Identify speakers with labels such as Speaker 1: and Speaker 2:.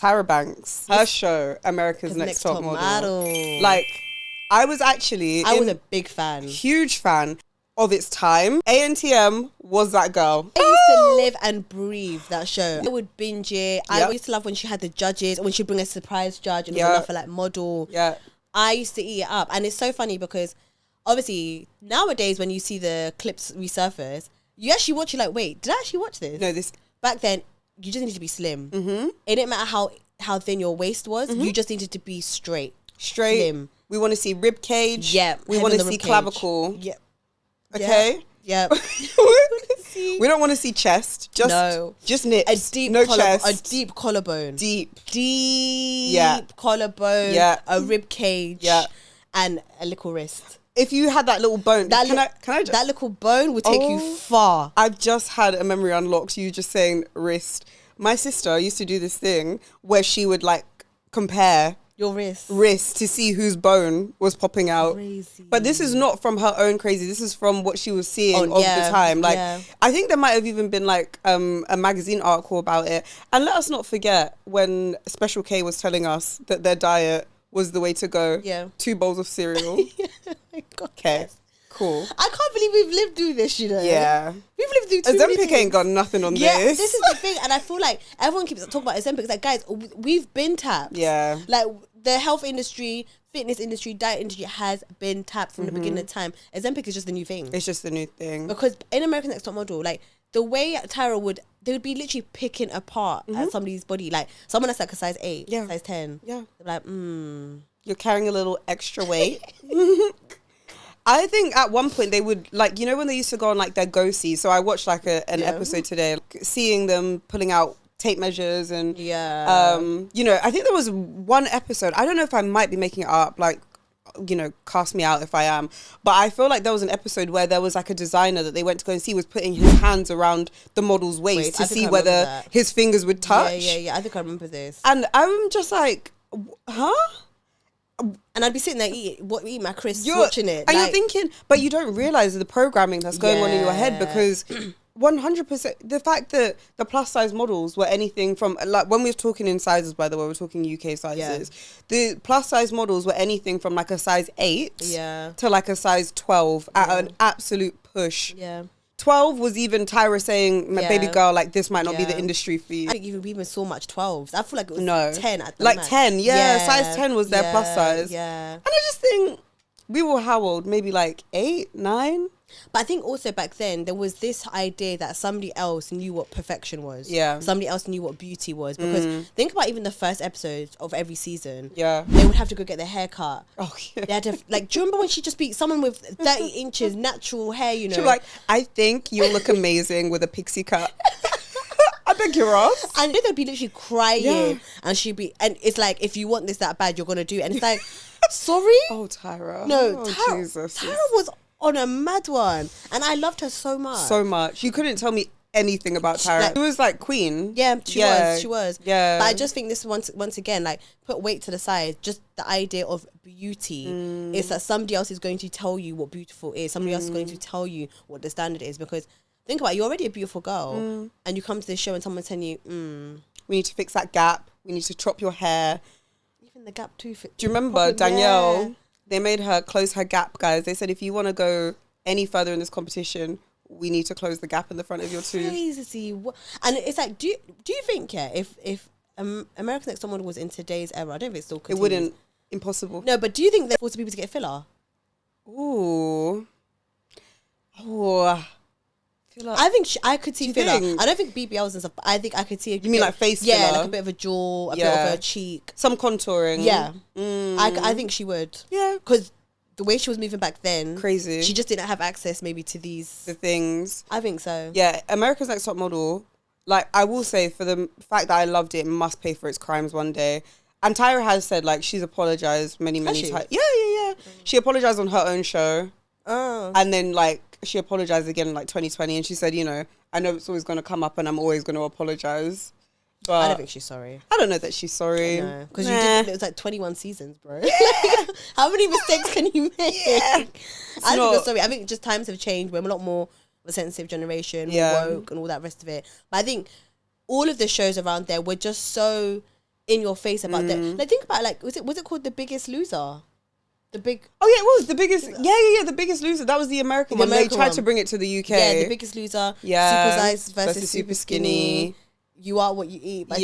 Speaker 1: Tyra Banks, her show, America's Next Top Model. Like, I was a
Speaker 2: big fan.
Speaker 1: Huge fan of its time. ANTM was that girl.
Speaker 2: I used to live and breathe that show. I would binge it. I used to love when she had the judges, when she'd bring a surprise judge and it was enough for like model.
Speaker 1: Yeah.
Speaker 2: I used to eat it up. And it's so funny because obviously nowadays when you see the clips resurface, you actually watch it like, wait, did I actually watch this?
Speaker 1: No, this.
Speaker 2: Back then, you just needed to be slim. Mm-hmm. It didn't matter how thin your waist was. Mm-hmm. You just needed to be straight.
Speaker 1: Slim. We want to see rib cage.
Speaker 2: Yeah.
Speaker 1: We want to see clavicle.
Speaker 2: Yeah.
Speaker 1: Okay.
Speaker 2: Yeah.
Speaker 1: We don't want to see chest. Just nips.
Speaker 2: A deep
Speaker 1: chest.
Speaker 2: A deep collarbone.
Speaker 1: Deep
Speaker 2: collarbone.
Speaker 1: Yeah.
Speaker 2: A rib cage.
Speaker 1: Yeah.
Speaker 2: And a little wrist.
Speaker 1: If you had that little bone,
Speaker 2: that little bone would take you far.
Speaker 1: I've just had a memory unlocked. You just saying wrist. My sister used to do this thing where she would like compare
Speaker 2: your wrist
Speaker 1: to see whose bone was popping out.
Speaker 2: Crazy.
Speaker 1: But this is not from her own crazy. This is from what she was seeing of the time. Like, I think there might have even been like a magazine article about it. And let us not forget when Special K was telling us that their diet was the way to go.
Speaker 2: Yeah.
Speaker 1: 2 bowls of cereal. Okay. Cool.
Speaker 2: I can't believe we've lived through this, you know.
Speaker 1: Yeah.
Speaker 2: We've lived through too many things.
Speaker 1: Ozempic ain't got nothing on
Speaker 2: this.
Speaker 1: This
Speaker 2: is the thing. And I feel like everyone keeps talking about Ozempic. It's like, guys, we've been tapped.
Speaker 1: Yeah.
Speaker 2: Like, the health industry, fitness industry, diet industry has been tapped from the beginning of time. Ozempic is just the new thing.
Speaker 1: It's just the new thing.
Speaker 2: Because in American Next Top Model, like, the way Tyra they would be literally picking apart at somebody's body. Like, someone that's like a size 8, size 10.
Speaker 1: Yeah.
Speaker 2: They're like,
Speaker 1: You're carrying a little extra weight. I think at one point they would, like, you know when they used to go on like their go-see. So I watched like an episode today, like, seeing them pulling out tape measures and you know, I think there was one episode, I don't know if I might be making it up, like, you know, cast me out if I am, but I feel like there was an episode where there was like a designer that they went to go and see was putting his hands around the model's waist to see whether his fingers would touch.
Speaker 2: Yeah, I think I remember this.
Speaker 1: And I'm just like, huh?
Speaker 2: And I'd be sitting there eating my crisps, watching it.
Speaker 1: And you're thinking, but you don't realise the programming that's going on in your head, because 100%, the fact that the plus size models were anything from, like, when we were talking in sizes, by the way, we're talking UK sizes, the plus size models were anything from like a size 8 to like a size 12 at an absolute push. Yeah. 12 was even Tyra saying, my baby girl, like, this might not be the industry for you.
Speaker 2: I think we even saw much 12s. I feel like it was 10 at the
Speaker 1: like
Speaker 2: max.
Speaker 1: 10, size 10 was their plus size.
Speaker 2: Yeah.
Speaker 1: And I just think, we were how old? Maybe like 8, 9?
Speaker 2: But I think also back then, there was this idea that somebody else knew what perfection was.
Speaker 1: Yeah.
Speaker 2: Somebody else knew what beauty was. Because think about even the first episode of every season.
Speaker 1: Yeah.
Speaker 2: They would have to go get their hair cut.
Speaker 1: Oh, yeah.
Speaker 2: They had to, like, do you remember when she just beat someone with 30 inches natural hair, you know?
Speaker 1: She was like, I think you'll look amazing with a pixie cut. I beg your ass.
Speaker 2: And they'd be literally crying. And she'd be, and it's like, if you want this that bad, you're going to do it. And it's like, sorry?
Speaker 1: Oh, Tyra.
Speaker 2: No,
Speaker 1: oh, Jesus.
Speaker 2: Tyra was on a mad one, and I loved her so much. You
Speaker 1: couldn't tell me anything about Tyra. She was like queen.
Speaker 2: Yeah, she was.
Speaker 1: Yeah.
Speaker 2: But I just think this once again, like, put weight to the side, just the idea of beauty is that somebody else is going to tell you what beautiful is. Somebody else is going to tell you what the standard is. Because think about it, you're already a beautiful girl, and you come to this show and someone's telling you,
Speaker 1: we need to fix that gap, we need to chop your hair.
Speaker 2: Even the gap too. Do
Speaker 1: you remember Danielle? Yeah. They made her close her gap, guys. They said, if you want to go any further in this competition, we need to close the gap in the front of your tooth.
Speaker 2: Crazy. And it's like, do you think, if American Next Top Model was in today's era, I don't think it still continues.
Speaker 1: It wouldn't. Impossible.
Speaker 2: No, but do you think they're forced people to get filler?
Speaker 1: Ooh.
Speaker 2: I think I could see filler. I don't think BBLs and stuff, but I think I could see.
Speaker 1: You mean like face filler?
Speaker 2: Yeah, like a bit of a jaw, a bit of a cheek.
Speaker 1: Some contouring.
Speaker 2: Yeah. I think she would.
Speaker 1: Yeah.
Speaker 2: Because the way she was moving back then.
Speaker 1: Crazy.
Speaker 2: She just didn't have access maybe to the
Speaker 1: things.
Speaker 2: I think so.
Speaker 1: Yeah. America's Next Top Model, like, I will say, for the fact that I loved it, must pay for its crimes one day. And Tyra has said, like, she's apologized many times. Yeah. She apologized on her own show.
Speaker 2: Oh.
Speaker 1: And then, like, she apologized again in like 2020, and she said, you know, I know it's always going to come up and I'm always going to apologize. But
Speaker 2: I don't think she's sorry.
Speaker 1: I don't know that she's sorry.
Speaker 2: Because it was like 21 seasons, bro. Yeah. How many mistakes can you make? Yeah. I don't think you're sorry. I think just times have changed. We're a lot more of a sensitive generation, woke and all that rest of it. But I think all of the shows around there were just so in your face about them. Like, think about, like, was it called The Biggest Loser? The big.
Speaker 1: Oh yeah, it was The Biggest. Yeah. The Biggest Loser. That was the American one. They tried to bring it to the UK.
Speaker 2: Yeah, The Biggest Loser.
Speaker 1: Yeah.
Speaker 2: Super size versus super skinny. You are what you eat. By